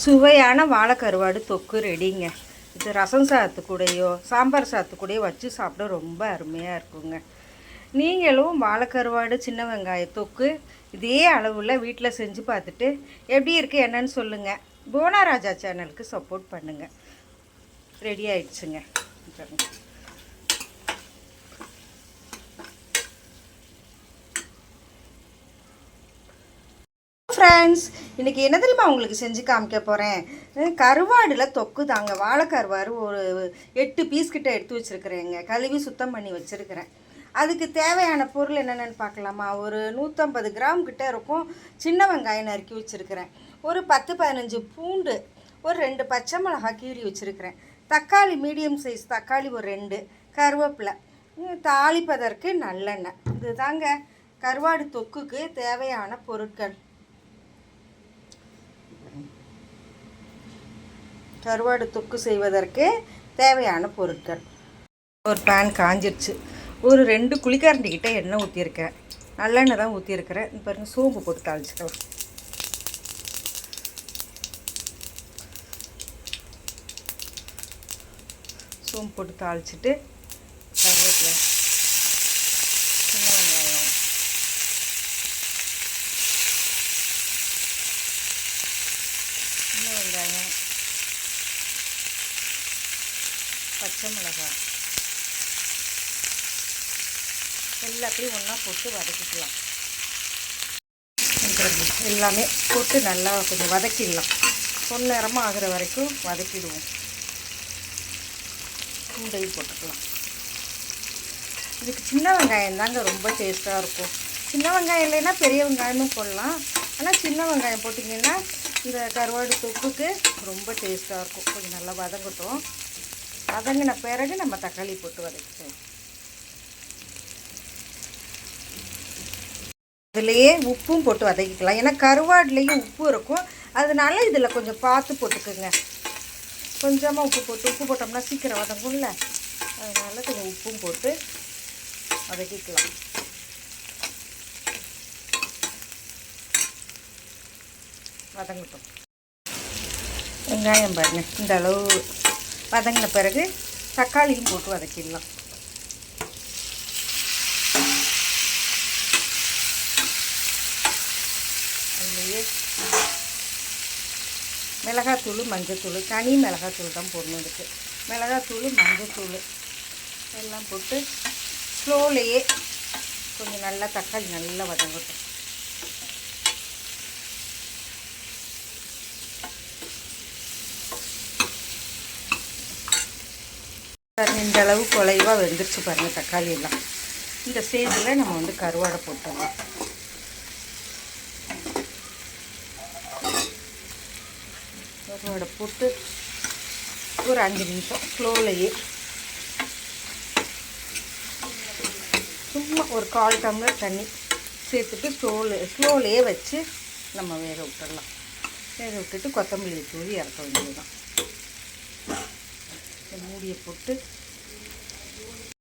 சுவையான வாழைக்கருவாடு தொக்கு ரெடிங்க. இது ரசம் சாதத்து கூடயோ சாம்பார் சாதத்து கூடயோ வச்சு சாப்பிட ரொம்ப அருமையாக இருக்குங்க. நீங்களும் வாழைக்கருவாடு சின்ன வெங்காய தொக்கு இதே அளவில் வீட்டில் செஞ்சு பார்த்துட்டு எப்படி இருக்குது என்னன்னு சொல்லுங்கள். போனாராஜா சேனலுக்கு சப்போர்ட் பண்ணுங்கள். ரெடி ஆயிடுச்சுங்க. ஃப்ரெண்ட்ஸ், இன்றைக்கி என்ன தெரியுமா உங்களுக்கு செஞ்சு காமிக்க போகிறேன். கருவாடில் தொக்கு தாங்க. வாழைக்கருவாடு ஒரு 8 பீஸ் கிட்ட எடுத்து வச்சுருக்கிறேங்க. கழுவி சுத்தம் பண்ணி வச்சுருக்கிறேன். அதுக்கு தேவையான பொருள் என்னென்னு பார்க்கலாமா. ஒரு 150 கிராம் கிட்ட இருக்கும். சின்ன வெங்காயம் நறுக்கி வச்சுருக்கிறேன். ஒரு 10-15 பூண்டு, ஒரு 2 பச்சை மிளகாய் கீறி வச்சுருக்கிறேன். தக்காளி மீடியம் சைஸ் தக்காளி ஒரு 2, கருவேப்பிலை, தாளிப்பதற்கு நல்லெண்ணெய். இது தாங்க கருவாடு தொக்குக்கு தேவையான பொருட்கள். கருவாடு தொக்கு செய்வதற்கு தேவையான பொருட்கள். ஒரு பேன் காஞ்சிருச்சு. ஒரு 2 குழிக்கரண்டிக்கிட்ட எண்ணெய் ஊற்றிருக்கேன். நல்லெண்ணெய் தான் ஊற்றிருக்கிறேன். இப்போ பாருங்கள், சோம்பு போட்டு தாளிச்சிக்கலாம். சோம்பு போட்டு தாளிச்சிட்டு கருவேப்பிலை, சின்ன வெங்காயம், பச்சை மிளகாய் எல்லாத்தையும் ஒன்றா போட்டு வதக்கிக்கலாம். எல்லாமே போட்டு நல்லா கொஞ்சம் வதக்கிடலாம். பொன்னிறமாக ஆகிற வரைக்கும் வதக்கிடுவோம். பூண்டையும் போட்டுக்கலாம். இதுக்கு சின்ன வெங்காயம் தாங்க ரொம்ப டேஸ்ட்டாக இருக்கும். சின்ன வெங்காயம் இல்லைன்னா பெரிய வெங்காயமும் போடலாம். ஆனால் சின்ன வெங்காயம் போட்டிங்கன்னா இந்த கருவாடு தொக்குக்கு ரொம்ப டேஸ்ட்டாக இருக்கும். கொஞ்சம் நல்லா வதங்கட்டும். வதங்கின பிறகு நம்ம தக்காளி போட்டு வதக்கிக்கலாம். இதுலேயே உப்பும் போட்டு வதக்கிக்கலாம். ஏன்னா கருவாடுலேயும் உப்பு இருக்கும். அதனால இதில் கொஞ்சம் பார்த்து போட்டுக்குங்க. கொஞ்சமாக உப்பு போட்டோம்னா சீக்கிரம் வதங்கும்ல. அதனால் கொஞ்சம் உப்பும் போட்டு வதக்கிக்கலாம். வதங்கட்டும். வெங்காயம் பாருங்கள், இந்த அளவு வதங்கின பிறகு தக்காளியும் போட்டு வதக்கிடலாம். அதுலேயே மிளகாத்தூள், மஞ்சத்தூள், தனி மிளகாத்தூள் தான் போடணும். இருக்குது மிளகாத்தூள், மஞ்சத்தூள் எல்லாம் போட்டு ஸ்லோலையே கொஞ்சம் நல்லா தக்காளி நல்லா வதங்கட்டும். இந்த அளவு குலைவாக வெந்துருச்சு பாருங்கள் தக்காளி எல்லாம். இந்த ஸ்டேஜில் நம்ம வந்து கருவாடை போட்டுடலாம். கருவாடை போட்டு ஒரு 5 நிமிஷம் ஸ்லோலையே, சும்மா ஒரு 1/4 டம்ளர் தண்ணி சேர்த்துட்டு ஸ்லோலையே வச்சு நம்ம வேக விட்டுடலாம். வேக விட்டுட்டு கொத்தமல்லி தூவி இறக்க வேண்டியதுதான். மூடியை போட்டு